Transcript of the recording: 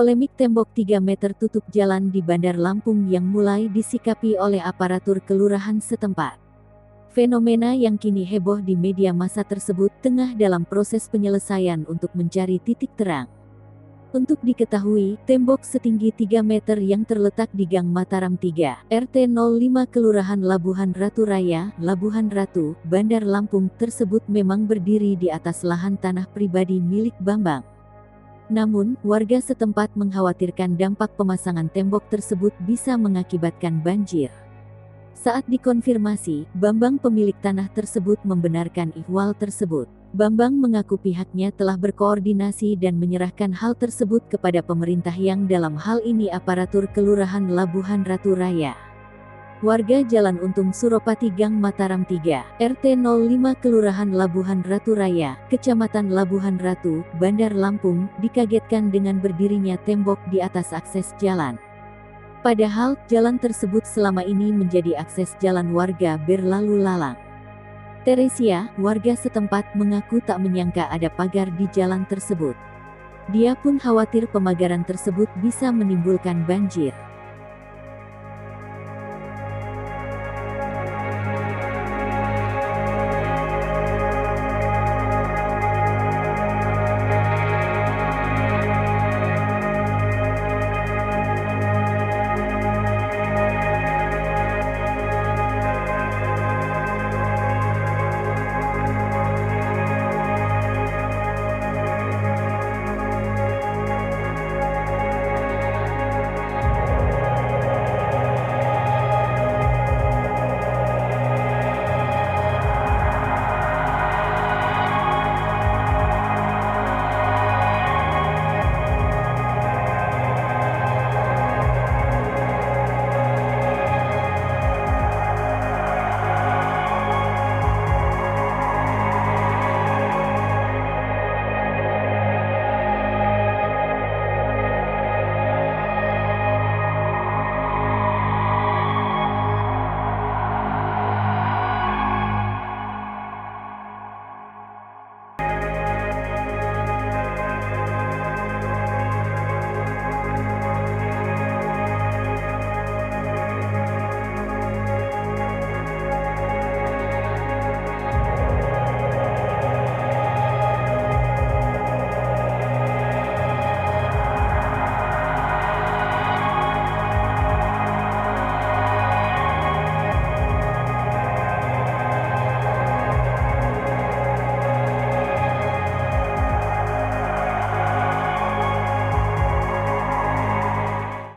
Polemik tembok 3 meter tutup jalan di Bandar Lampung yang mulai disikapi oleh aparatur kelurahan setempat. Fenomena yang kini heboh di media massa tersebut tengah dalam proses penyelesaian untuk mencari titik terang. Untuk diketahui, tembok setinggi 3 meter yang terletak di Gang Mataram 3, RT 05 Kelurahan Labuhan Ratu Raya, Labuhan Ratu, Bandar Lampung tersebut memang berdiri di atas lahan tanah pribadi milik Bambang. Namun, warga setempat mengkhawatirkan dampak pemasangan tembok tersebut bisa mengakibatkan banjir. Saat dikonfirmasi, Bambang pemilik tanah tersebut membenarkan ihwal tersebut. Bambang mengaku pihaknya telah berkoordinasi dan menyerahkan hal tersebut kepada pemerintah yang dalam hal ini aparatur Kelurahan Labuhan Ratu Raya. Warga Jalan Untung Suropati Gang Mataram 3, RT 05 Kelurahan Labuhan Ratu Raya, Kecamatan Labuhan Ratu, Bandar Lampung, dikagetkan dengan berdirinya tembok di atas akses jalan. Padahal, jalan tersebut selama ini menjadi akses jalan warga berlalu lalang. Teresia, warga setempat, mengaku tak menyangka ada pagar di jalan tersebut. Dia pun khawatir pemagaran tersebut bisa menimbulkan banjir.